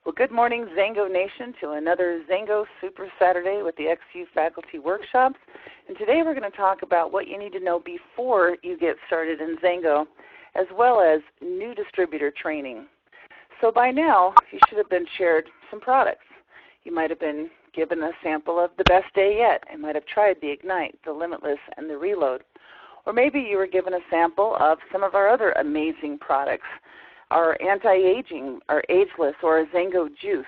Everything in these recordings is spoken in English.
Well, good morning, XANGO Nation, to another XANGO Super Saturday with the XU Faculty Workshops. And today we're going to talk about what you need to know before you get started in XANGO, as well as new distributor training. So by now, you should have been shared some products. You might have been given a sample of the best day yet and might have tried the Ignite, the Limitless, and the Reload. Or maybe you were given a sample of some of our other amazing products, our anti-aging, our ageless, or our XANGO Juice,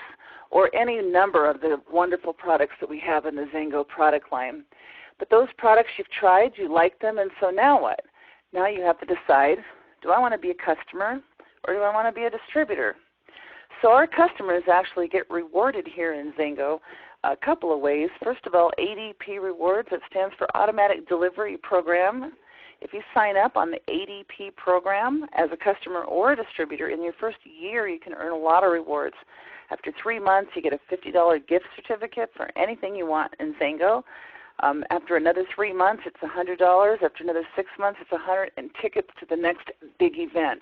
or any number of the wonderful products that we have in the XANGO product line. But those products you've tried, you like them, and so now what? Now you have to decide, do I want to be a customer or do I want to be a distributor? So our customers actually get rewarded here in XANGO a couple of ways. First of all, ADP Rewards, that stands for Automatic Delivery Program. If you sign up on the ADP program as a customer or a distributor, in your first year you can earn a lot of rewards. After 3 months, you get a $50 gift certificate for anything you want in XANGO. After another 3 months, it's $100. After another 6 months, it's $100 and tickets to the next big event.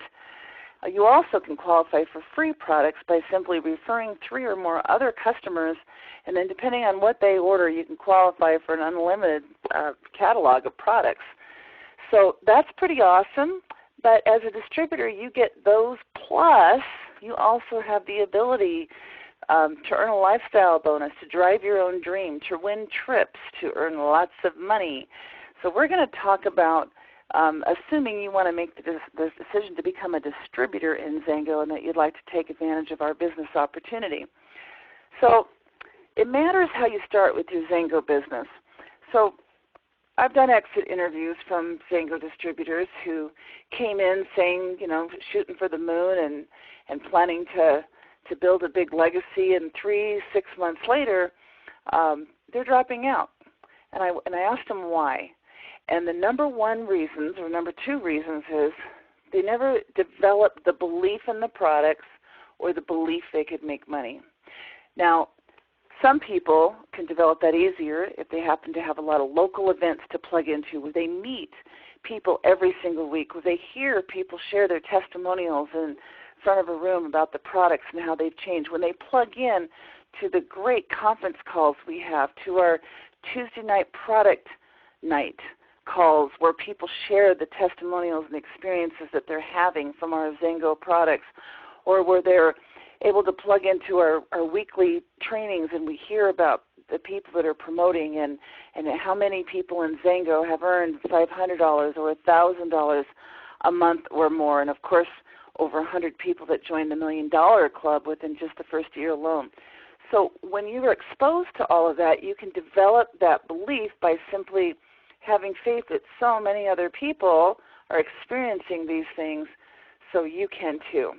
You also can qualify for free products by simply referring 3 or more other customers, and then depending on what they order, you can qualify for an unlimited catalog of products. So that's pretty awesome, but as a distributor, you get those, plus you also have the ability to earn a lifestyle bonus, to drive your own dream, to win trips, to earn lots of money. So we're going to talk about assuming you want to make the decision to become a distributor in XANGO and that you'd like to take advantage of our business opportunity. So it matters how you start with your XANGO business. So I've done exit interviews from XANGO distributors who came in saying, you know, shooting for the moon and planning to build a big legacy, and 3-6 months later, they're dropping out. And I asked them why. And the number 2 reasons is they never developed the belief in the products or the belief they could make money. Now, some people can develop that easier if they happen to have a lot of local events to plug into, where they meet people every single week, where they hear people share their testimonials in front of a room about the products and how they've changed. When they plug in to the great conference calls we have, to our Tuesday night product night calls where people share the testimonials and experiences that they're having from our XANGO products, or where they're able to plug into our weekly trainings and we hear about the people that are promoting and how many people in XANGO have earned $500 or $1,000 a month or more, and of course over 100 people that joined the $1 Million Club within just the first year alone. So when you are exposed to all of that, you can develop that belief by simply having faith that so many other people are experiencing these things, so you can too.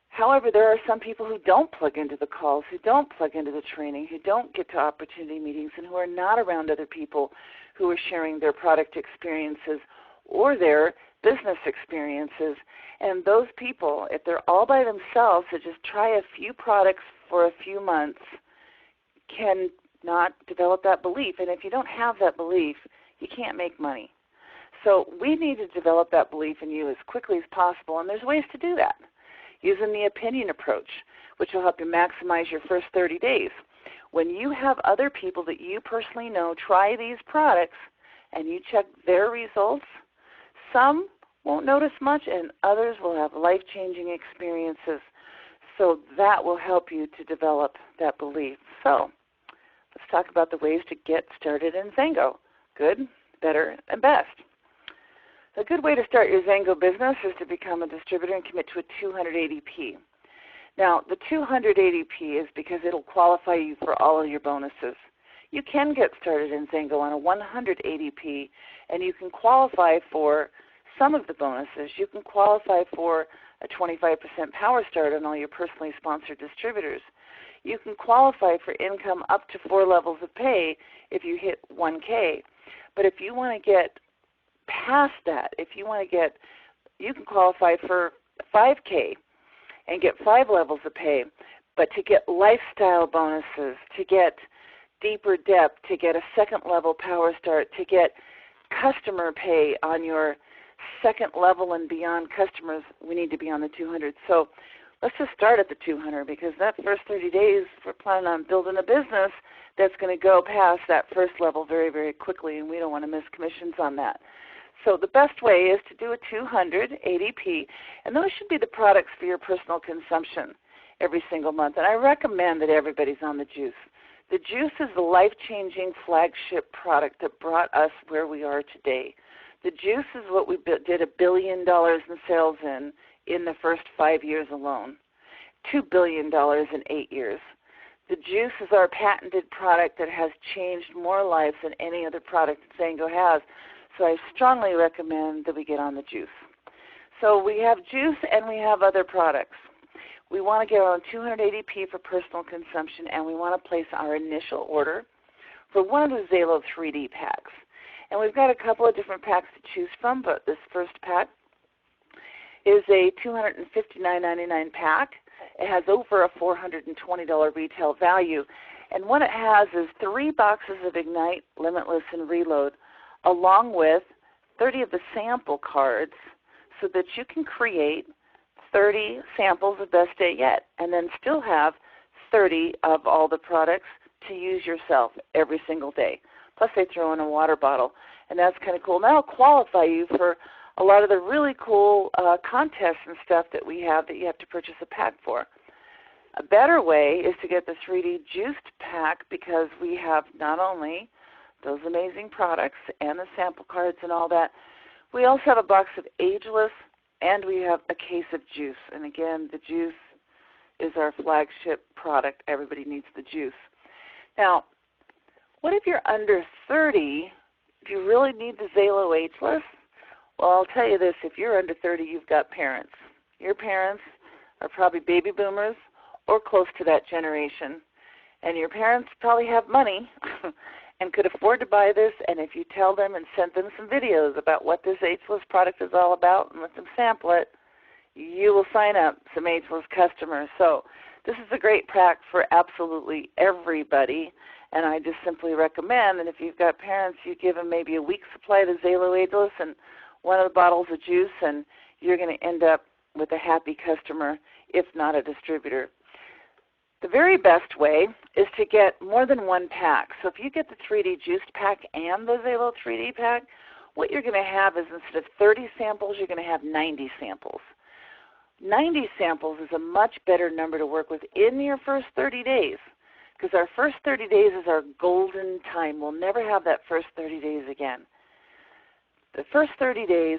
However, there are some people who don't plug into the calls, who don't plug into the training, who don't get to opportunity meetings, and who are not around other people who are sharing their product experiences or their business experiences. And those people, if they're all by themselves to just try a few products for a few months, can not develop that belief. And if you don't have that belief, you can't make money. So we need to develop that belief in you as quickly as possible, and there's ways to do that. Using the opinion approach, which will help you maximize your first 30 days. When you have other people that you personally know try these products and you check their results, some won't notice much and others will have life-changing experiences. So that will help you to develop that belief. So let's talk about the ways to get started in XANGO. Good, better, and best. A good way to start your XANGO business is to become a distributor and commit to a 200 ADP. Now, the 200 ADP is because it will qualify you for all of your bonuses. You can get started in XANGO on a 100 ADP, and you can qualify for some of the bonuses. You can qualify for a 25% power start on all your personally sponsored distributors. You can qualify for income up to 4 levels of pay if you hit 1K. But if you want to get past that, you can qualify for 5K and get 5 levels of pay. But to get lifestyle bonuses, to get deeper depth, to get a 2nd level power start, to get customer pay on your 2nd level and beyond customers, we need to be on the 200. So let's just start at the 200 because that first 30 days we're planning on building a business that's going to go past that first level very, very quickly, and we don't want to miss commissions on that. So the best way is to do a 200 ADP, and those should be the products for your personal consumption every single month. And I recommend that everybody's on the juice. The juice is the life-changing flagship product that brought us where we are today. The juice is what we did $1 billion in sales in the first 5 years alone, $2 billion in 8 years. The juice is our patented product that has changed more lives than any other product that XANGO has. So I strongly recommend that we get on the juice. So we have juice and we have other products. We want to get on 200 ADP for personal consumption, and we want to place our initial order for one of the Xalo 3D packs. And we've got a couple of different packs to choose from, but this first pack is a $259.99 pack. It has over a $420 retail value. And what it has is 3 boxes of Ignite, Limitless, and Reload, along with 30 of the sample cards so that you can create 30 samples of Best Day Yet and then still have 30 of all the products to use yourself every single day. Plus they throw in a water bottle, and that's kind of cool. And that'll qualify you for a lot of the really cool contests and stuff that we have that you have to purchase a pack for. A better way is to get the 3D Juiced pack because we have not only those amazing products and the sample cards and all that, we also have a box of Ageless and we have a case of juice. And again, the juice is our flagship product. Everybody needs the juice. Now, what if you're under 30? Do you really need the Xalo Ageless? Well, I'll tell you this. If you're under 30, you've got parents. Your parents are probably baby boomers or close to that generation. And your parents probably have money and could afford to buy this. And if you tell them and send them some videos about what this Ageless product is all about and let them sample it, you will sign up some Ageless customers. So this is a great pack for absolutely everybody. And I just simply recommend that if you've got parents, you give them maybe a week's supply of the Xalo Ageless and one of the bottles of juice, and you're going to end up with a happy customer, if not a distributor. The very best way is to get more than one pack. So if you get the 3D Juiced pack and the Xalo 3D pack, what you're going to have is instead of 30 samples, you're going to have 90 samples. 90 samples is a much better number to work with in your first 30 days because our first 30 days is our golden time. We'll never have that first 30 days again. The first 30 days,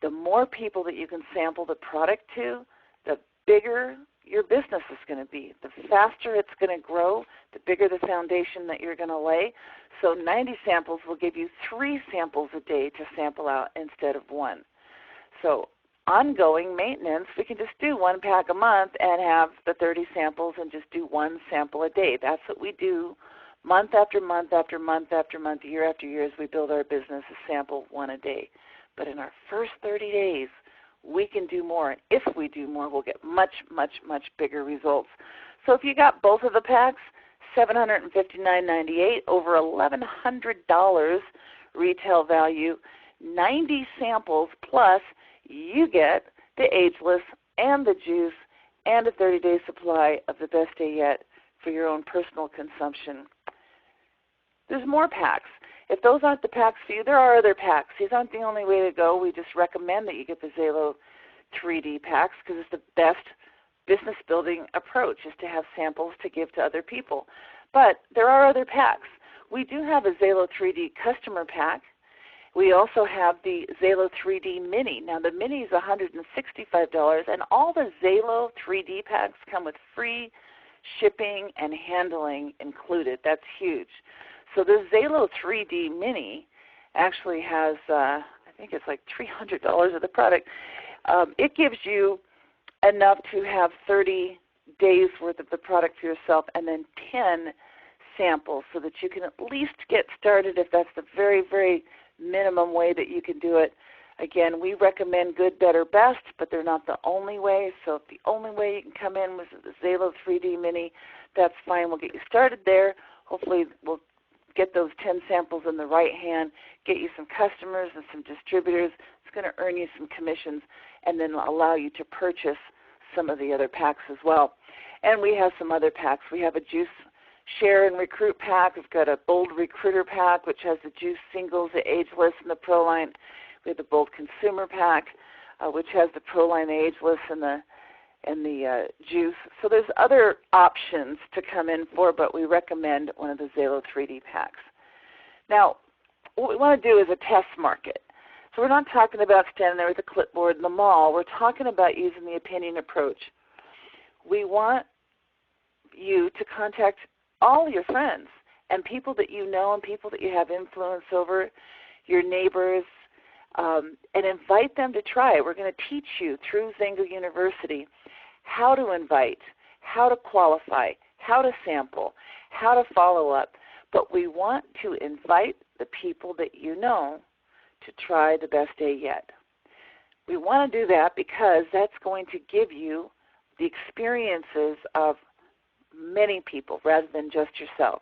the more people that you can sample the product to, the bigger your business is going to be. The faster it's going to grow, the bigger the foundation that you're going to lay. So 90 samples will give you 3 samples a day to sample out instead of 1. So ongoing maintenance, we can just do 1 pack a month and have the 30 samples and just do 1 sample a day. That's what we do month after month after month after month, year after year as we build our business, a sample 1 a day. But in our first 30 days, we can do more. And if we do more, we'll get much, much, much bigger results. So if you got both of the packs, $759.98, over $1,100 retail value, 90 samples, plus you get the Ageless and the juice and a 30-day supply of the Best Day Yet for your own personal consumption. There's more packs. If those aren't the packs for you, there are other packs. These aren't the only way to go. We just recommend that you get the Xalo 3D packs because it's the best business building approach is to have samples to give to other people. But there are other packs. We do have a Xalo 3D customer pack. We also have the Xalo 3D Mini. Now the Mini is $165, and all the Xalo 3D packs come with free shipping and handling included. That's huge. So the Xalo 3D Mini actually has, I think it's like $300 of the product. It gives you enough to have 30 days worth of the product for yourself and then 10 samples so that you can at least get started if that's the very, very minimum way that you can do it. Again, we recommend good, better, best, but they're not the only way. So if the only way you can come in was the Xalo 3D Mini, that's fine. We'll get you started there. Hopefully we'll get those 10 samples in the right hand, get you some customers and some distributors. It's going to earn you some commissions and then allow you to purchase some of the other packs as well. And we have some other packs. We have a juice share and recruit pack. We've got a bold recruiter pack, which has the juice singles, the ageless, and the pro line. We have the bold consumer pack, which has the pro line, the ageless, and the juice. So there's other options to come in for, but we recommend one of the Zalo 3D packs. Now, what we want to do is a test market. So we're not talking about standing there with a clipboard in the mall. We're talking about using the opinion approach. We want you to contact all your friends and people that you know and people that you have influence over, your neighbors, and invite them to try it. We're going to teach you through XANGO University how to invite, how to qualify, how to sample, how to follow up. But we want to invite the people that you know to try the best day yet. We want to do that because that's going to give you the experiences of many people rather than just yourself.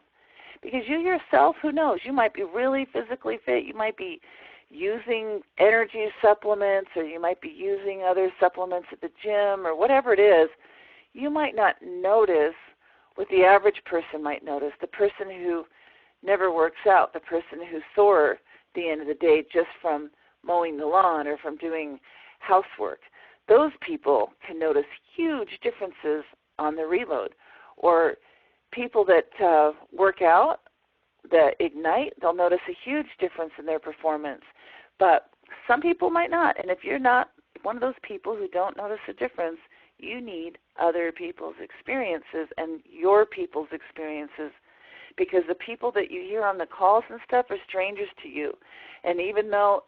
Because you yourself, who knows, you might be really physically fit, you might be using energy supplements, or you might be using other supplements at the gym, or whatever it is. You might not notice what the average person might notice, the person who never works out, the person who's sore at the end of the day just from mowing the lawn or from doing housework. Those people can notice huge differences on the reload. Or people that work out, that ignite, they'll notice a huge difference in their performance. But some people might not. And if you're not one of those people who don't notice a difference, you need other people's experiences and your people's experiences, because the people that you hear on the calls and stuff are strangers to you. And even though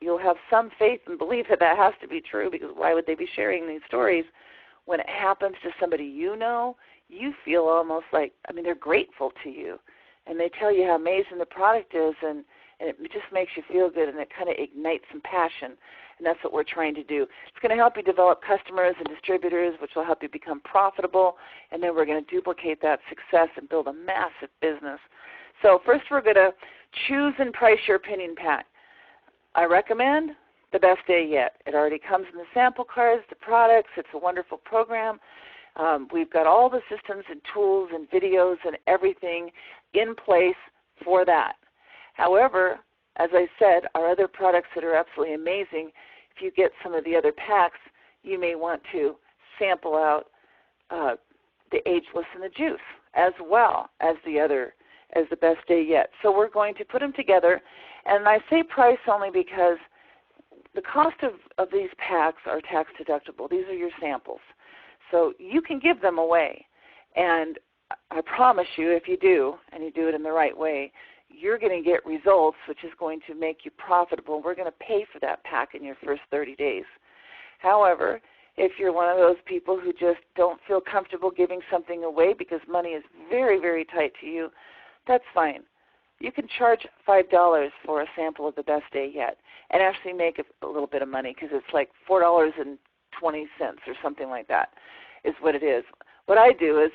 you'll have some faith and belief that that has to be true, because why would they be sharing these stories? When it happens to somebody you know, you feel almost like, they're grateful to you. And they tell you how amazing the product is, and it just makes you feel good, and it kind of ignites some passion. And that's what we're trying to do. It's going to help you develop customers and distributors, which will help you become profitable, and then we're going to duplicate that success and build a massive business. So first we're going to choose and price your opinion pack. I recommend the best day yet. It already comes in the sample cards, the products. It's a wonderful program. We've got all the systems and tools and videos and everything in place for that. However, as I said, our other products that are absolutely amazing, if you get some of the other packs, you may want to sample out the ageless and the juice as well as the best day yet. So we're going to put them together, and I say price only because the cost of these packs are tax deductible. These are your samples. So you can give them away, and I promise you, if you do, and you do it in the right way, you're going to get results, which is going to make you profitable. We're going to pay for that pack in your first 30 days. However, if you're one of those people who just don't feel comfortable giving something away because money is very, very tight to you, that's fine. You can charge $5 for a sample of the best day yet and actually make a little bit of money, because it's like $4.20 or something like that is what it is. What I do is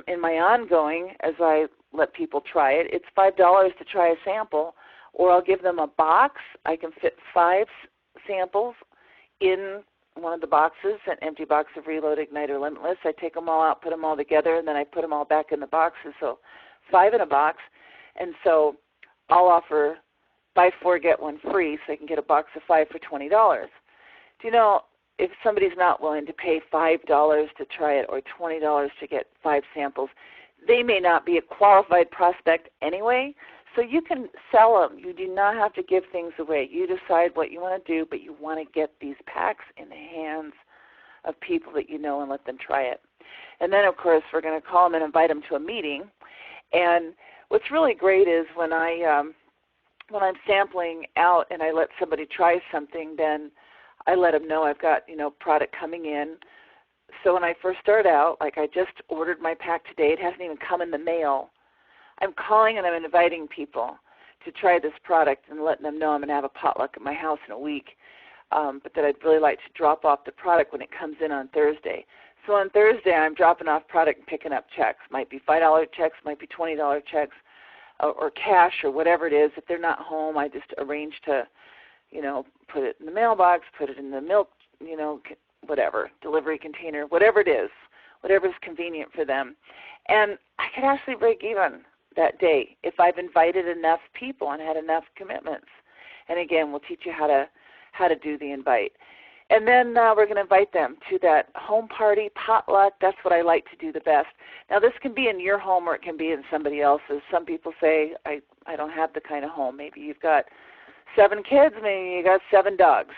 in my ongoing, as I let people try it, it's $5 to try a sample, or I'll give them a box. I can fit 5 samples in one of the boxes, an empty box of Reload, Ignite, or Limitless. I take them all out, put them all together, and then I put them all back in the boxes. So 5 in a box. And so I'll offer buy 4, get 1 free, so I can get a box of 5 for $20. Do you know, if somebody's not willing to pay $5 to try it or $20 to get 5 samples, they may not be a qualified prospect anyway, so you can sell them. You do not have to give things away. You decide what you want to do, but you want to get these packs in the hands of people that you know and let them try it. And then, of course, we're going to call them and invite them to a meeting. And what's really great is when I'm sampling out and I let somebody try something, then I let them know I've got, product coming in. So when I first start out, like I just ordered my pack today, it hasn't even come in the mail. I'm calling and I'm inviting people to try this product and letting them know I'm going to have a potluck at my house in a week, but that I'd really like to drop off the product when it comes in on Thursday. So on Thursday, I'm dropping off product and picking up checks. Might be $5 checks, might be $20 checks, or cash, or whatever it is. If they're not home, I just arrange to, put it in the mailbox, put it in the milk, whatever, delivery container, whatever it is, whatever is convenient for them. And I could actually break even that day if I've invited enough people and had enough commitments. And again, we'll teach you how to do the invite. And then we're going to invite them to that home party, potluck. That's what I like to do the best. Now, this can be in your home or it can be in somebody else's. Some people say, I don't have the kind of home. Maybe you've got 7 kids, maybe you got 7 dogs.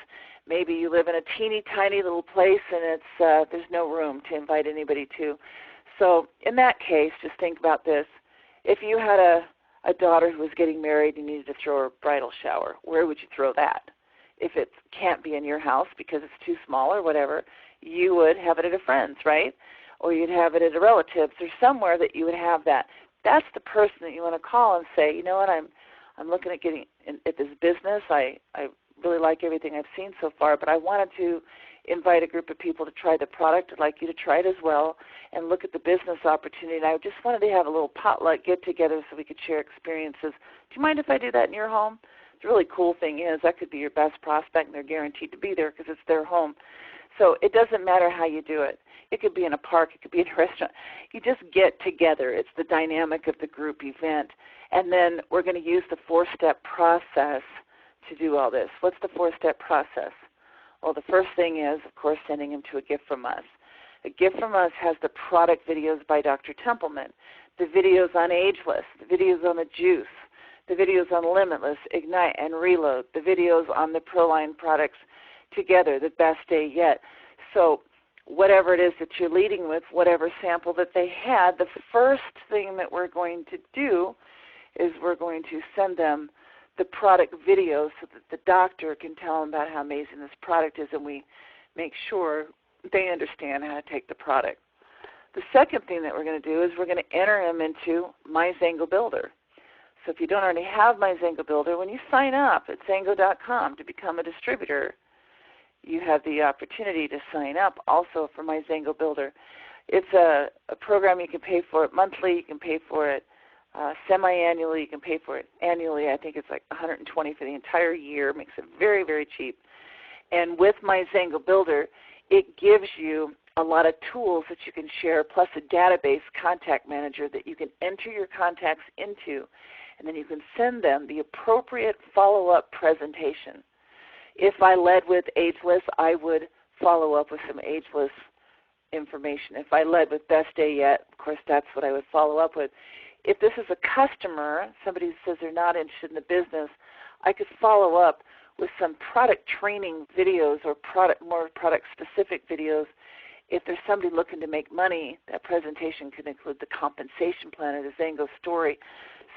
Maybe you live in a teeny tiny little place and it's there's no room to invite anybody to. So in that case, just think about this. If you had a daughter who was getting married and you needed to throw her bridal shower, where would you throw that? If it can't be in your house because it's too small or whatever, you would have it at a friend's, right? Or you'd have it at a relative's or somewhere that you would have that. That's the person that you want to call and say, you know what, I'm looking at getting at this business. I really like everything I've seen so far, but I wanted to invite a group of people to try the product. I'd like you to try it as well and look at the business opportunity. And I just wanted to have a little potluck get-together so we could share experiences. Do you mind if I do that in your home? The really cool thing is that could be your best prospect, and they're guaranteed to be there because it's their home. So it doesn't matter how you do it. It could be in a park. It could be in a restaurant. You just get together. It's the dynamic of the group event. And then we're going to use the 4-step process to do all this. What's the 4-step process? Well, the first thing is, of course, sending them to a gift from us. A gift from us has the product videos by Dr. Templeman, the videos on Ageless, the videos on the juice, the videos on Limitless, Ignite, and Reload, the videos on the ProLine products together, the best day yet. So whatever it is that you're leading with, whatever sample that they had, the first thing that we're going to do is we're going to send them the product videos so that the doctor can tell them about how amazing this product is, and we make sure they understand how to take the product. The second thing that we're going to do is we're going to enter them into My XANGO Builder. So if you don't already have My XANGO Builder, when you sign up at XANGO.com to become a distributor, you have the opportunity to sign up also for My XANGO Builder. It's a program you can pay for it monthly, you can pay for it semi-annually, you can pay for it annually. I think it's like $120 for the entire year, makes it very, very cheap. And with My XANGO Builder, it gives you a lot of tools that you can share, plus a database contact manager that you can enter your contacts into, and then you can send them the appropriate follow-up presentation. If I led with Ageless, I would follow up with some Ageless information. If I led with Best Day Yet, of course, that's what I would follow up with. If this is a customer, somebody who says they're not interested in the business, I could follow up with some product training videos or more product-specific videos. If there's somebody looking to make money, that presentation could include the compensation plan or the XANGO story.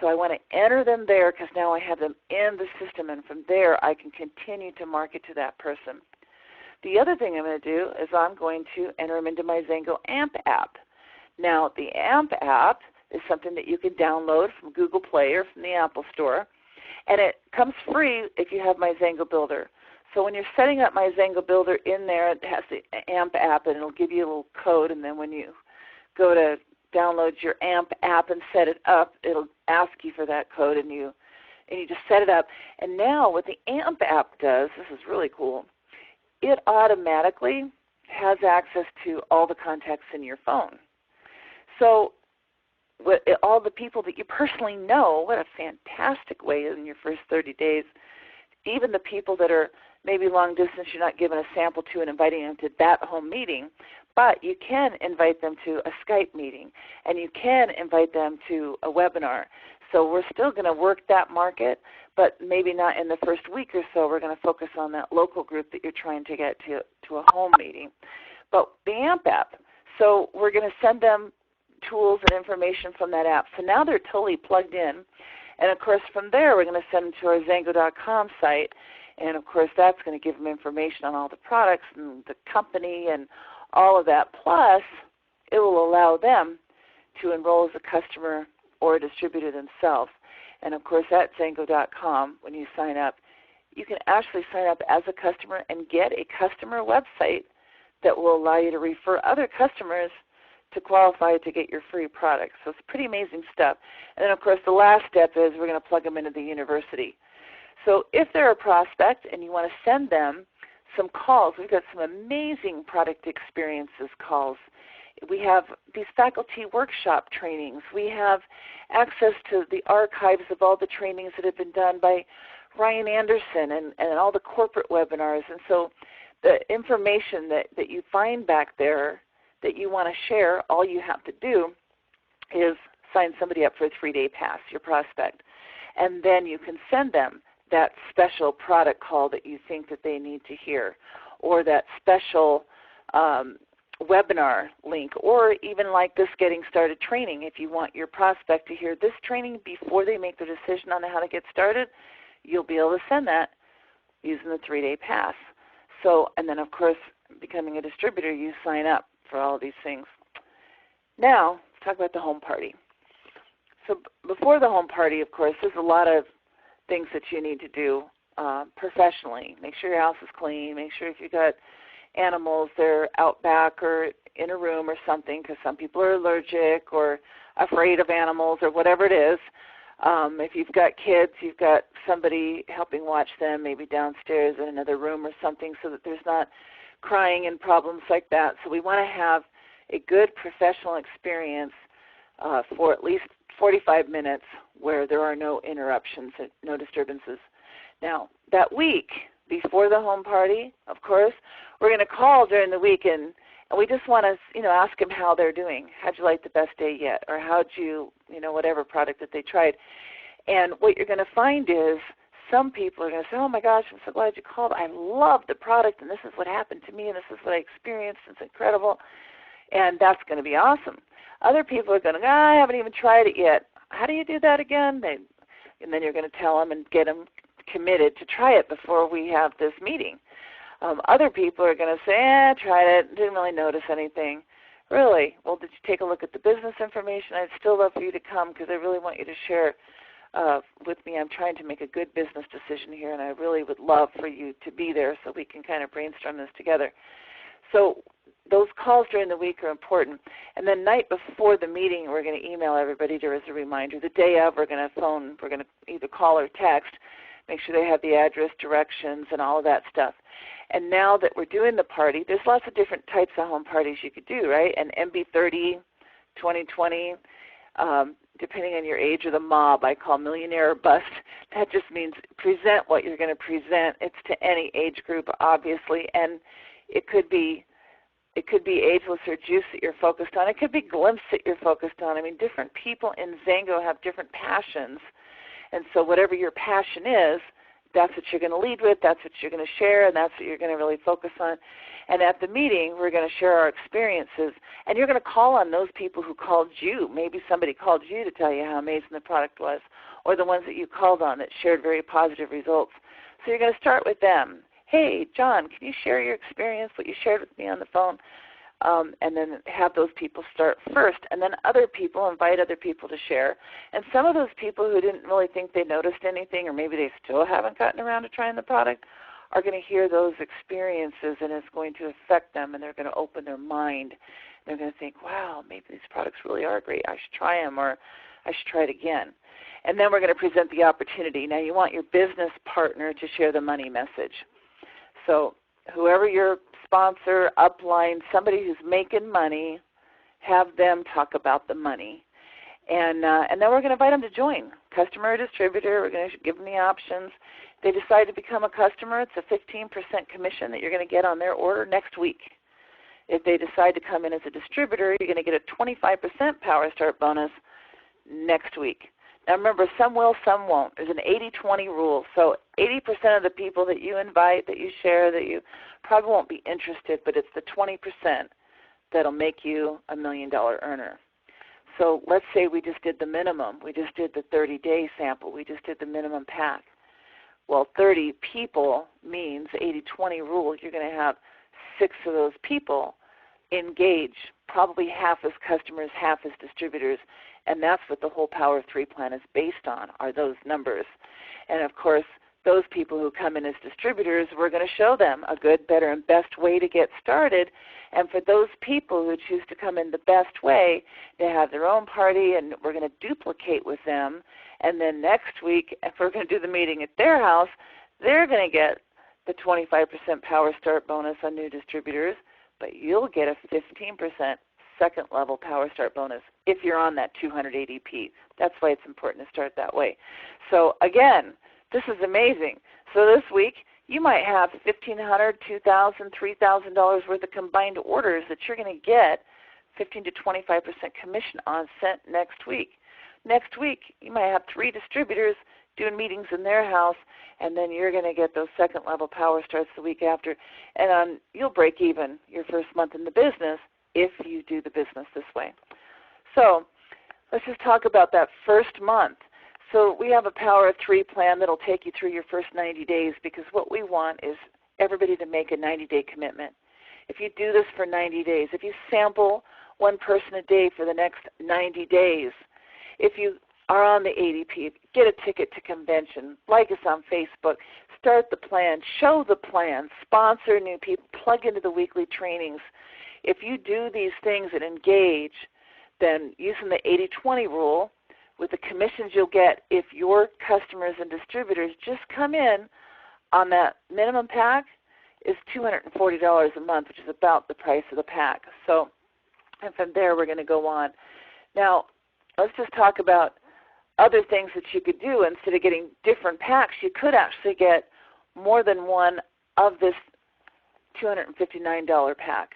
So I want to enter them there because now I have them in the system, and from there I can continue to market to that person. The other thing I'm going to do is I'm going to enter them into my XANGO AMP app. Now, the AMP app is something that you can download from Google Play or from the Apple Store, and it comes free if you have My XANGO Builder. So when you're setting up My XANGO Builder in there, it has the AMP app, and it'll give you a little code, and then when you go to download your AMP app and set it up, it'll ask you for that code, and you just set it up. And now what the AMP app does, this is really cool, it automatically has access to all the contacts in your phone. So all the people that you personally know, what a fantastic way in your first 30 days, even the people that are maybe long distance you're not giving a sample to and inviting them to that home meeting, but you can invite them to a Skype meeting, and you can invite them to a webinar. So we're still going to work that market, but maybe not in the first week or so. We're going to focus on that local group that you're trying to get to a home meeting. But the AMP app, so we're going to send them tools and information from that app. So now they're totally plugged in. And, of course, from there we're going to send them to our XANGO.com site. And, of course, that's going to give them information on all the products and the company and all of that. Plus, it will allow them to enroll as a customer or a distributor themselves. And, of course, at XANGO.com, when you sign up, you can actually sign up as a customer and get a customer website that will allow you to refer other customers to qualify to get your free products. So it's pretty amazing stuff. And then, of course, the last step is we're going to plug them into the university. So if they're a prospect and you want to send them some calls. We've got some amazing product experiences calls. We have these faculty workshop trainings. We have access to the archives of all the trainings that have been done by Ryan Anderson and all the corporate webinars. And so the information that you find back there that you want to share, all you have to do is sign somebody up for a 3-day pass, your prospect. And then you can send them that special product call that you think that they need to hear, or that special webinar link, or even like this Getting Started training. If you want your prospect to hear this training before they make their decision on how to get started, you'll be able to send that using the 3-day pass. So, and then of course, becoming a distributor, you sign up for all of these things. Now, let's talk about the home party. So before the home party, of course, there's a lot of things that you need to do professionally. Make sure your house is clean. Make sure if you've got animals, they're out back or in a room or something, because some people are allergic or afraid of animals or whatever it is. If you've got kids, you've got somebody helping watch them, maybe downstairs in another room or something, so that there's not crying and problems like that. So we want to have a good professional experience for at least 45 minutes where there are no interruptions, no disturbances. Now, that week before the home party, of course, we're going to call during the week, and we just want to, ask them how they're doing. How'd you like the best day yet? Or how'd you, whatever product that they tried. And what you're going to find is some people are going to say, oh my gosh, I'm so glad you called. I love the product, and this is what happened to me, and this is what I experienced. It's incredible. And that's going to be awesome. Other people are going to go, I haven't even tried it yet. How do you do that again? And then you're going to tell them and get them committed to try it before we have this meeting. Other people are going to say, tried it, didn't really notice anything. Really? Well, did you take a look at the business information? I'd still love for you to come because I really want you to share with me. I'm trying to make a good business decision here, and I really would love for you to be there so we can kind of brainstorm this together. So those calls during the week are important. And then night before the meeting, we're going to email everybody as a reminder. The day of, we're going to phone, we're going to either call or text, make sure they have the address, directions, and all of that stuff. And now that we're doing the party, there's lots of different types of home parties you could do, right? An MB30, 2020, depending on your age, or the mob, I call millionaire or bust. That just means present what you're going to present. It's to any age group, obviously, and it could be ageless or juice that you're focused on. It could be glimpse that you're focused on. I mean, different people in XANGO have different passions, and so whatever your passion is, that's what you're going to lead with, that's what you're going to share, and that's what you're going to really focus on. And at the meeting, we're going to share our experiences, and you're going to call on those people who called you. Maybe somebody called you to tell you how amazing the product was, or the ones that you called on that shared very positive results. So you're going to start with them. Hey, John, can you share your experience, what you shared with me on the phone? And then have those people start first, and then other people, invite other people to share. And some of those people who didn't really think they noticed anything, or maybe they still haven't gotten around to trying the product, are going to hear those experiences, and it's going to affect them, and they're going to open their mind. They're going to think, wow, maybe these products really are great. I should try them, or I should try it again. And then we're going to present the opportunity. Now, you want your business partner to share the money message. So whoever your sponsor, upline, somebody who's making money, have them talk about the money. And then we're going to invite them to join. Customer or distributor, we're going to give them the options. If they decide to become a customer, it's a 15% commission that you're going to get on their order next week. If they decide to come in as a distributor, you're going to get a 25% Power Start bonus next week. Now remember, some will, some won't. There's an 80-20 rule. So 80% of the people that you invite, that you share, that you probably won't be interested, but it's the 20% that'll make you a $1 million earner. So let's say we just did the minimum. We just did the 30-day sample. We just did the minimum pack. Well, 30 people means 80-20 rule. You're going to have 6 of those people engage, probably half as customers, half as distributors, and that's what the whole Power of 3 plan is based on, are those numbers. And of course, those people who come in as distributors, we're going to show them a good, better, and best way to get started. And for those people who choose to come in the best way, they have their own party, and we're going to duplicate with them. And then next week, if we're going to do the meeting at their house, they're going to get the 25% Power Start bonus on new distributors, but you'll get a 15% second level Power Start bonus if you're on that 200 ADP. That's why it's important to start that way. So again, this is amazing. So this week, you might have $1,500, $2,000, $3,000 worth of combined orders that you're going to get 15 to 25% commission on sent next week. Next week, you might have 3 distributors doing meetings in their house, and then you're going to get those second level Power Starts the week after, and you'll break even your first month in the business if you do the business this way. So let's just talk about that first month. So we have a Power of 3 plan that will take you through your first 90 days, because what we want is everybody to make a 90-day commitment. If you do this for 90 days, if you sample one person a day for the next 90 days, if you are on the ADP, get a ticket to convention, like us on Facebook, start the plan, show the plan, sponsor new people, plug into the weekly trainings. If you do these things and engage, then using the 80-20 rule, with the commissions you'll get if your customers and distributors just come in on that minimum pack, is $240 a month, which is about the price of the pack. So, and from there we're going to go on. Now, let's just talk about other things that you could do. Instead of getting different packs, you could actually get more than one of this $259 pack.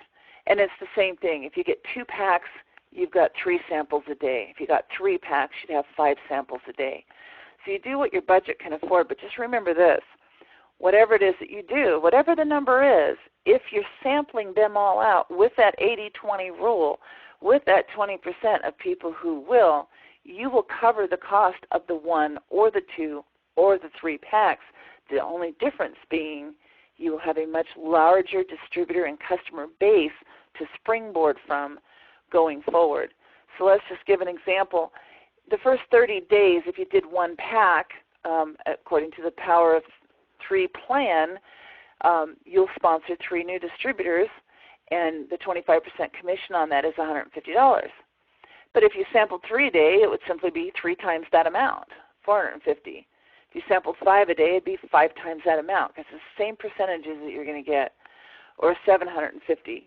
And it's the same thing. If you get 2 packs, you've got 3 samples a day. If you got 3 packs, you'd have 5 samples a day. So you do what your budget can afford, but just remember this. Whatever it is that you do, whatever the number is, if you're sampling them all out with that 80-20 rule, with that 20% of people who will, you will cover the cost of the 1 or the 2 or the 3 packs. The only difference being you will have a much larger distributor and customer base to springboard from going forward. So let's just give an example. The first 30 days, if you did 1 pack, according to the Power of 3 plan, you'll sponsor 3 new distributors, and the 25% commission on that is $150. But if you sampled 3 a day, it would simply be 3 times that amount, $450. If you sampled 5 a day, it'd be 5 times that amount, because it's the same percentages that you're going to get, or $750.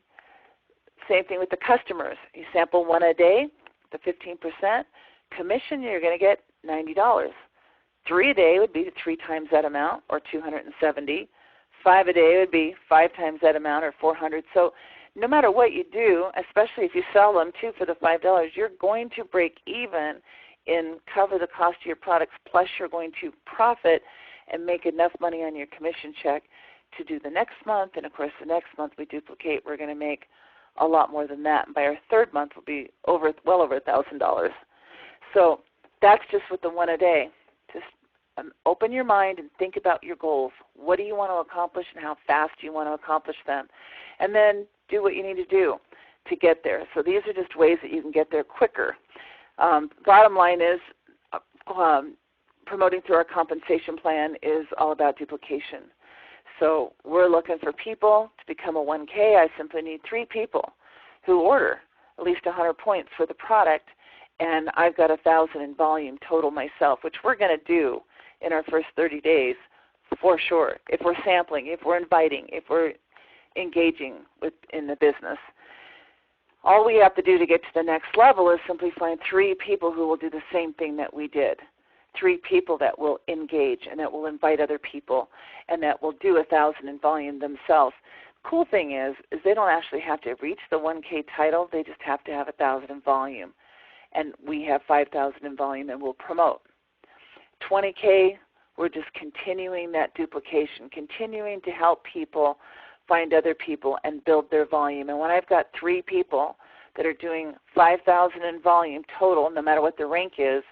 Same thing with the customers. You sample 1 a day, the 15% commission, you're going to get $90. 3 a day would be 3 times that amount, or $270. 5 a day would be 5 times that amount, or $400. So no matter what you do, especially if you sell them too for the $5, you're going to break even and cover the cost of your products, plus you're going to profit and make enough money on your commission check to do the next month. And of course, the next month we duplicate, we're going to make a lot more than that. And by our 3rd month, we'll be well over $1,000. So that's just with the 1 a day. Just open your mind and think about your goals. What do you want to accomplish, and how fast do you want to accomplish them? And then do what you need to do to get there. So these are just ways that you can get there quicker. Bottom line is, promoting through our compensation plan is all about duplication. So we're looking for people to become a 1K. I simply need 3 people who order at least 100 points for the product, and I've got 1,000 in volume total myself, which we're going to do in our first 30 days for sure, if we're sampling, if we're inviting, if we're engaging in the business. All we have to do to get to the next level is simply find 3 people who will do the same thing that we did. 3 people that will engage and that will invite other people and that will do 1,000 in volume themselves. Cool thing is they don't actually have to reach the 1K title. They just have to have 1,000 in volume. And we have 5,000 in volume, and we'll promote. 20K, we're just continuing that duplication, continuing to help people find other people and build their volume. And when I've got 3 people that are doing 5,000 in volume total, no matter what the rank is,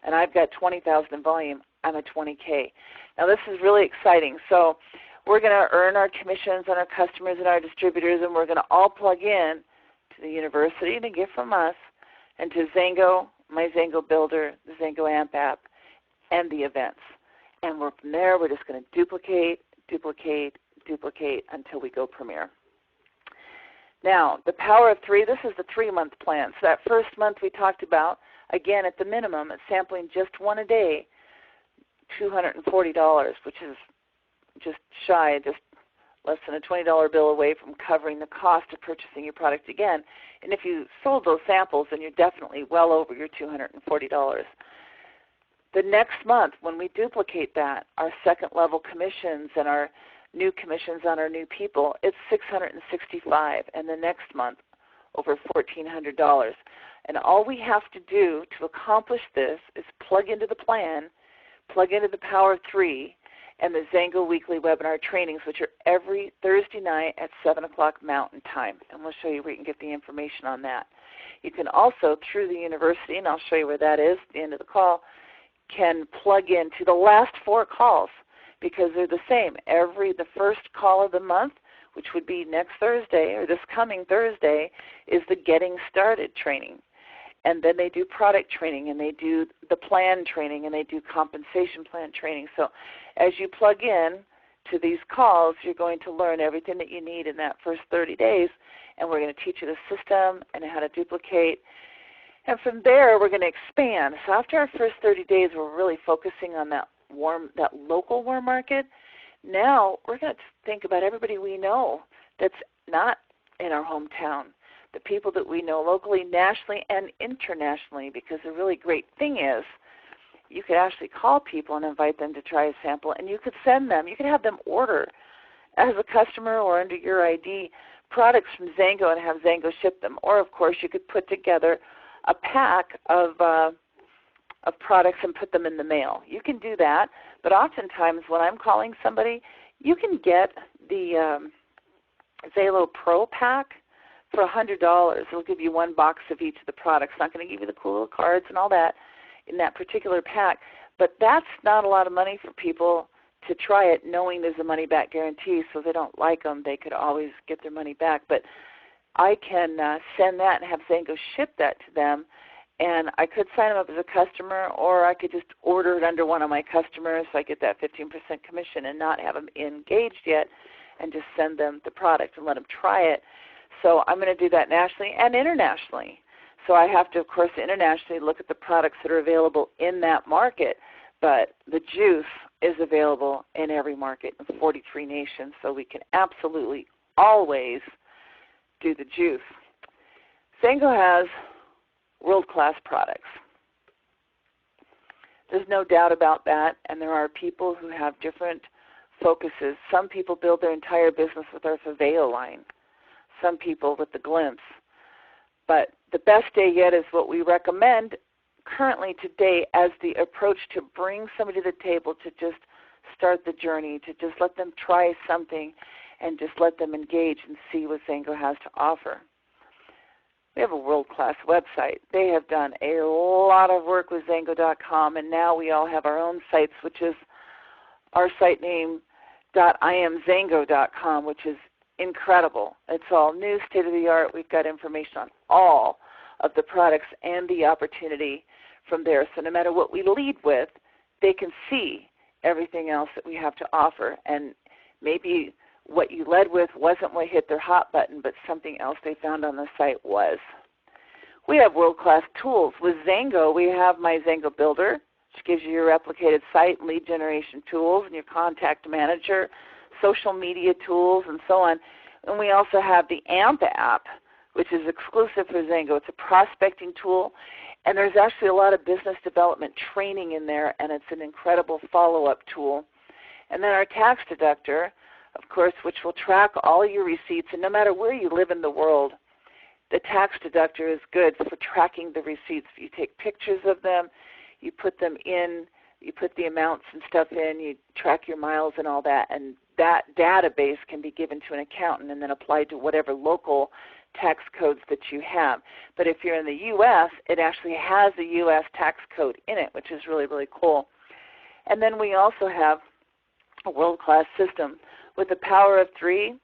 and I've got 20,000 in volume, I'm a 20K. Now this is really exciting. So we're going to earn our commissions on our customers and our distributors, and we're going to all plug in to the university to get from us, and to XANGO, my XANGO Builder, the XANGO AMP app, and the events. And from there, we're just going to duplicate, duplicate, duplicate until we go premier. Now, the Power of 3, this is the 3-month plan. So that first month we talked about, again, at the minimum, it's sampling just 1 a day, $240, which is just less than a $20 bill away from covering the cost of purchasing your product again. And if you sold those samples, then you're definitely well over your $240. The next month, when we duplicate that, our second level commissions and our new commissions on our new people, it's $665, and the next month, over $1,400. And all we have to do to accomplish this is plug into the plan, plug into the Power of 3, and the XANGO weekly webinar trainings, which are every Thursday night at 7 o'clock Mountain Time. And we'll show you where you can get the information on that. You can also, through the university, and I'll show you where that is at the end of the call, can plug into the last 4 calls because they're the same. The first call of the month, which would be next Thursday or this coming Thursday, is the Getting Started training. And then they do product training, and they do the plan training, and they do compensation plan training. So as you plug in to these calls, you're going to learn everything that you need in that first 30 days, and we're going to teach you the system and how to duplicate. And from there, we're going to expand. So after our first 30 days, we're really focusing on that local warm market. Now we're going to think about everybody we know that's not in our hometown, the people that we know locally, nationally, and internationally, because the really great thing is you could actually call people and invite them to try a sample, and you could send them, you could have them order as a customer or under your ID products from XANGO and have XANGO ship them. Or, of course, you could put together a pack of products and put them in the mail. You can do that, but oftentimes when I'm calling somebody, you can get the Zalo Pro Pack for $100. It'll give you 1 box of each of the products. It's not going to give you the cool little cards and all that in that particular pack, but that's not a lot of money for people to try it knowing there's a money-back guarantee, so if they don't like them, they could always get their money back. But I can send that and have XANGO ship that to them, and I could sign them up as a customer, or I could just order it under one of my customers so I get that 15% commission and not have them engaged yet and just send them the product and let them try it. So I'm going to do that nationally and internationally. So I have to, of course, internationally look at the products that are available in that market, but the juice is available in every market in 43 nations, so we can absolutely always do the juice. XANGO has world-class products. There's no doubt about that, and there are people who have different focuses. Some people build their entire business with our Faveo line. Some people with the Glimpse. But the best day yet is what we recommend currently today as the approach to bring somebody to the table to just start the journey, to just let them try something and just let them engage and see what XANGO has to offer. We have a world-class website. They have done a lot of work with XANGO.com, and now we all have our own sites, which is our site name .imxango.com, which is incredible. It's all new, state-of-the-art. We've got information on all of the products and the opportunity from there. So no matter what we lead with, they can see everything else that we have to offer. And maybe what you led with wasn't what hit their hot button, but something else they found on the site was. We have world-class tools. With XANGO, we have my XANGO Builder, which gives you your replicated site, lead generation tools, and your contact manager, social media tools, and so on. And we also have the AMP app, which is exclusive for XANGO. It's a prospecting tool, and there's actually a lot of business development training in there, and it's an incredible follow-up tool. And then our tax deductor, of course, which will track all your receipts, and no matter where you live in the world, the tax deductor is good for tracking the receipts. You take pictures of them, you put them in, you put the amounts and stuff in, you track your miles and all that, and that database can be given to an accountant and then applied to whatever local tax codes that you have. But if you're in the U.S., it actually has a U.S. tax code in it, which is really, really cool. And then we also have a world-class system with the Power of 3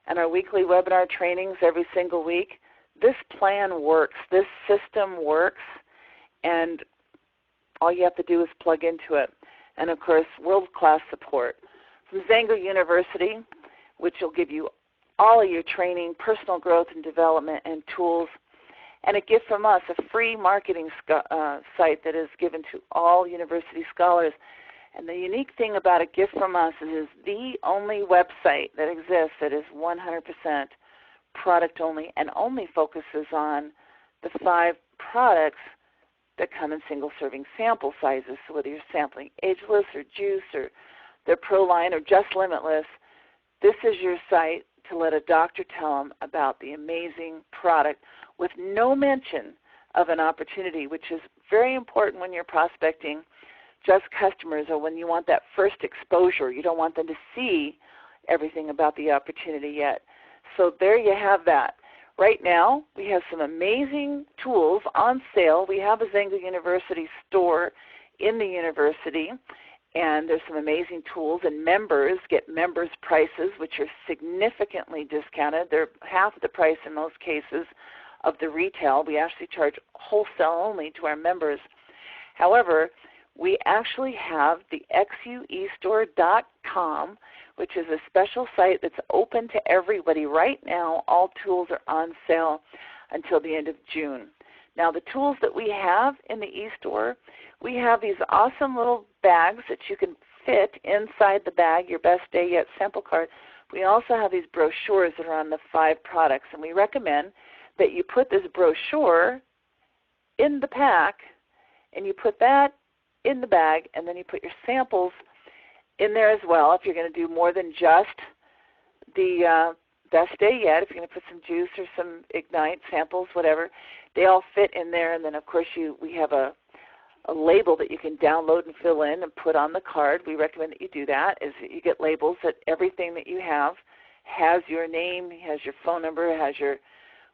and our weekly webinar trainings every single week. This plan works. This system works, and all you have to do is plug into it. And, of course, world-class support from XANGO University, which will give you all of your training, personal growth and development, and tools, and a gift from us, a free marketing site that is given to all university scholars. And the unique thing about a gift from us is it is the only website that exists that is 100% product only and only focuses on the 5 products that come in single serving sample sizes. So whether you're sampling ageless or juice or their Pro line or just Limitless, this is your site to let a doctor tell them about the amazing product with no mention of an opportunity, which is very important when you're prospecting just customers or when you want that first exposure. You don't want them to see everything about the opportunity yet. So there you have that. Right now, we have some amazing tools on sale. We have a XANGO University store in the university, and there's some amazing tools, and members get members' prices, which are significantly discounted. They're half the price in most cases of the retail. We actually charge wholesale only to our members. However, we actually have the xuestore.com, which is a special site that's open to everybody. Right now, all tools are on sale until the end of June. Now, the tools that we have in the eStore, we have these awesome little bags that you can fit inside the bag, your best day yet sample card. We also have these brochures that are on the 5 products, and we recommend that you put this brochure in the pack, and you put that in the bag, and then you put your samples in there as well if you're going to do more than just the best day yet. If you're going to put some juice or some Ignite samples, whatever, they all fit in there. And then, of course, we have a label that you can download and fill in and put on the card. We recommend that you do that, is that you get labels that everything that you have has your name, has your phone number, has your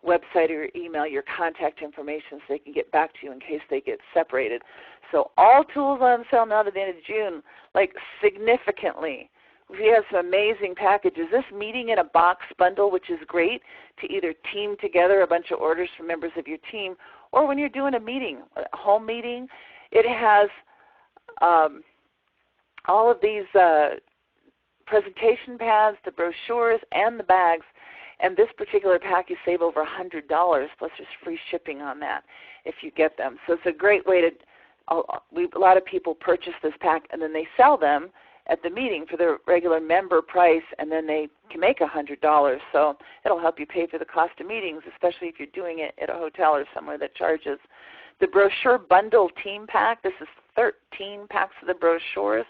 website or your email, your contact information, so they can get back to you in case they get separated. So all tools on sale now to the end of June, like significantly. We have some amazing packages. This meeting in a box bundle, which is great to either team together a bunch of orders from members of your team, or when you're doing a meeting, a home meeting, it has all of these presentation pads, the brochures, and the bags. And this particular pack, you save over $100, plus there's free shipping on that if you get them. So it's a great way to, a lot of people purchase this pack and then they sell them at the meeting for their regular member price, and then they can make $100. So it'll help you pay for the cost of meetings, especially if you're doing it at a hotel or somewhere that charges. The brochure bundle team pack, this is 13 packs of the brochures.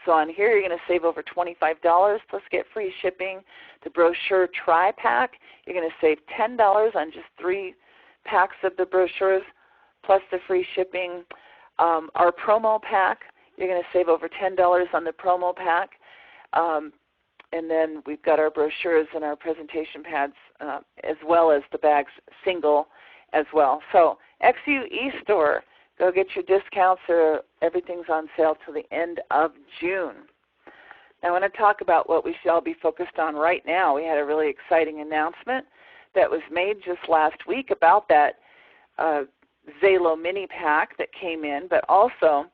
So on here you're going to save over $25 plus get free shipping. The brochure tri-pack, you're going to save $10 on just 3 packs of the brochures plus the free shipping. Our promo pack, you're going to save over $10 on the promo pack. And then we've got our brochures and our presentation pads as well as the bags single as well. So XU eStore, go get your discounts, or everything's on sale till the end of June. Now I want to talk about what we should all be focused on right now. We had a really exciting announcement that was made just last week about that Zalo mini pack that came in, but also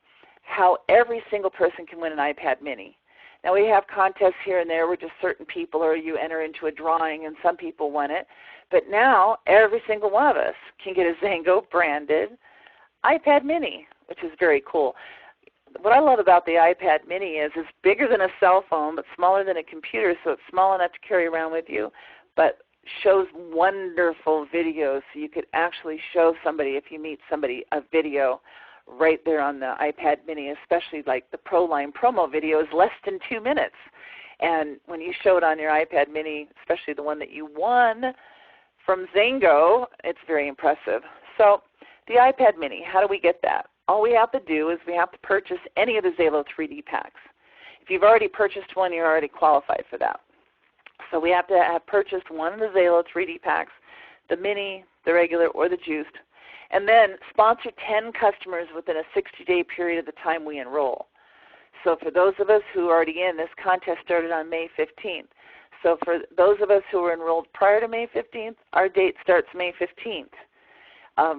how every single person can win an iPad mini. Now we have contests here and there where just certain people, or you enter into a drawing and some people win it, but now every single one of us can get a XANGO branded iPad mini, which is very cool. What I love about the iPad mini is it's bigger than a cell phone but smaller than a computer, so it's small enough to carry around with you, but shows wonderful videos, so you could actually show somebody, if you meet somebody, a video right there on the iPad mini, especially like the Pro line promo video is less than 2 minutes. And when you show it on your iPad mini, especially the one that you won from XANGO, it's very impressive. So the iPad mini, how do we get that? All we have to do is we have to purchase any of the Zalo 3D packs. If you've already purchased one, you're already qualified for that. So we have to have purchased one of the Zalo 3D packs, the mini, the regular, or the juiced, and then sponsor 10 customers within a 60-day period of the time we enroll. So for those of us who are already in, this contest started on May 15th. So for those of us who were enrolled prior to May 15th, our date starts May 15th.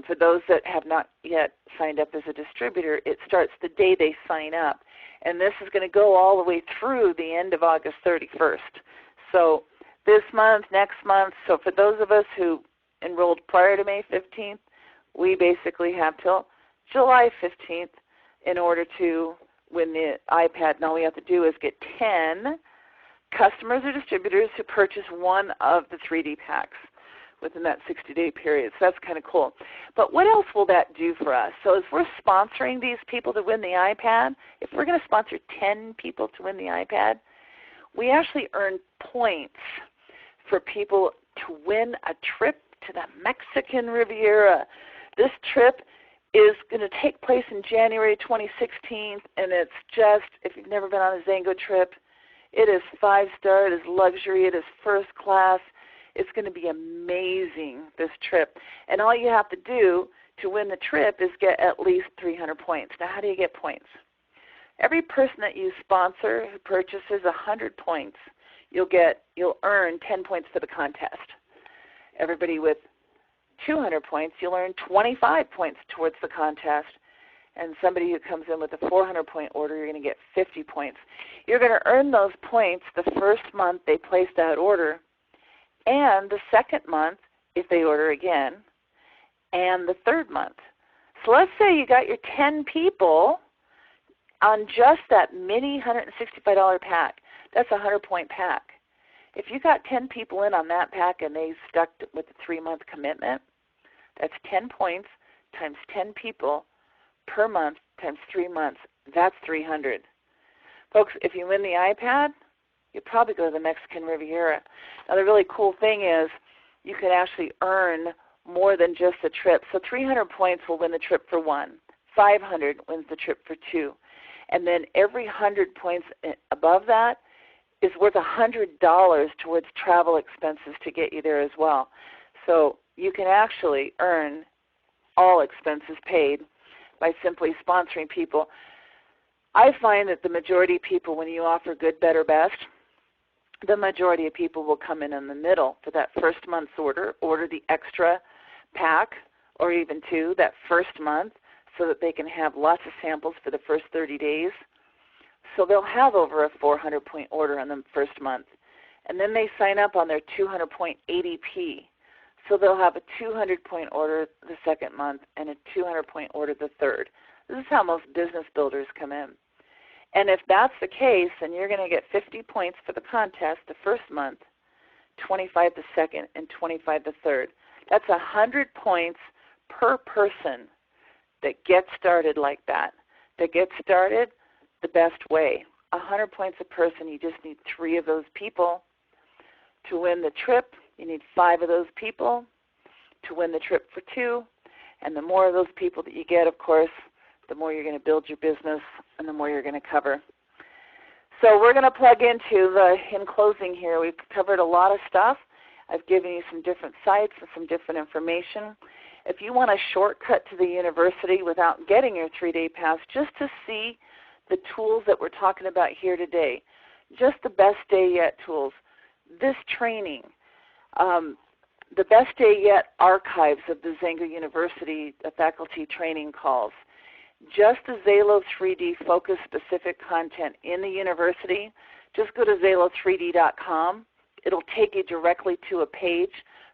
For those that have not yet signed up as a distributor, it starts the day they sign up. And this is going to go all the way through the end of August 31st. So this month, next month, so for those of us who enrolled prior to May 15th, we basically have till July 15th in order to win the iPad, and all we have to do is get 10 customers or distributors who purchase one of the 3D packs within that 60-day period. So that's kind of cool. But what else will that do for us? So as we're sponsoring these people to win the iPad, if we're going to sponsor 10 people to win the iPad, we actually earn points for people to win a trip to the Mexican Riviera. This trip is going to take place in January 2016, and it's just, if you've never been on a XANGO trip, it is 5-star, it is luxury, it is first class. It's going to be amazing, this trip. And all you have to do to win the trip is get at least 300 points. Now, how do you get points? Every person that you sponsor who purchases 100 points, you'll earn 10 points for the contest. Everybody with 200 points, you'll earn 25 points towards the contest. And somebody who comes in with a 400-point order, you're going to get 50 points. You're going to earn those points the first month they place that order, and the second month if they order again, and the third month. So let's say you got your 10 people on just that mini $165 pack. That's a 100-point pack. If you got 10 people in on that pack and they stuck with a 3-month commitment, that's 10 points times 10 people per month times 3 months. That's 300. Folks, if you win the iPad, you'll probably go to the Mexican Riviera. Now, the really cool thing is you can actually earn more than just the trip. So 300 points will win the trip for 1. 500 wins the trip for 2. And then every 100 points above that is worth $100 towards travel expenses to get you there as well. So you can actually earn all expenses paid by simply sponsoring people. I find that the majority of people, when you offer good, better, best, the majority of people will come in the middle for that first month's order the extra pack or even 2 that first month so that they can have lots of samples for the first 30 days. So they'll have over a 400-point order on the first month. And then they sign up on their 200-point ADP. So they'll have a 200-point order the second month and a 200-point order the third. This is how most business builders come in. And if that's the case, then you're going to get 50 points for the contest the first month, 25 the second, and 25 the third. That's 100 points per person that gets started like that, that gets started the best way. 100 points a person. You just need 3 of those people to win the trip. You need 5 of those people to win the trip for 2. And the more of those people that you get, of course, the more you're going to build your business and the more you're going to cover. So we're going to plug into in closing here, we've covered a lot of stuff. I've given you some different sites and some different information. If you want a shortcut to the university without getting your 3-day pass, just to see the tools that we're talking about here today, just the best day yet tools, this training, the best day yet archives of the XANGO University faculty training calls, just the Zalo 3D focus specific content in the university, just go to zalo3d.com. It'll take you directly to a page.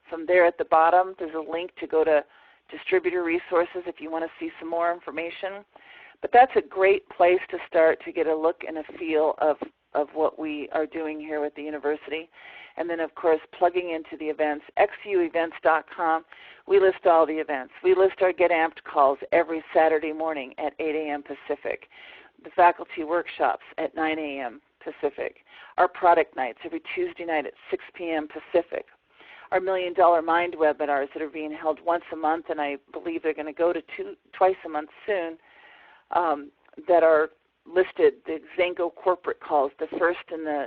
From there at the bottom, there's a link to go to Distributor Resources if you want to see some more information. But that's a great place to start to get a look and a feel of what we are doing here with the university. And then, of course, plugging into the events, xuevents.com, we list all the events. We list our Get Amped calls every Saturday morning at 8 a.m. Pacific, the faculty workshops at 9 a.m. Pacific, our product nights every Tuesday night at 6 p.m. Pacific, our $1 Million Mind webinars that are being held once a month, and I believe they're going to go to twice a month soon, that are listed, the XANGO corporate calls, the first and the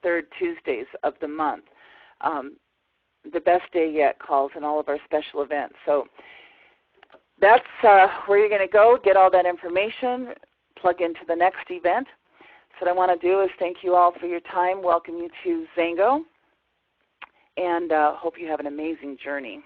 third Tuesdays of the month, the best day yet calls, and all of our special events. So that's where you're going to go, get all that information, plug into the next event. So what I want to do is thank you all for your time, welcome you to XANGO, and hope you have an amazing journey.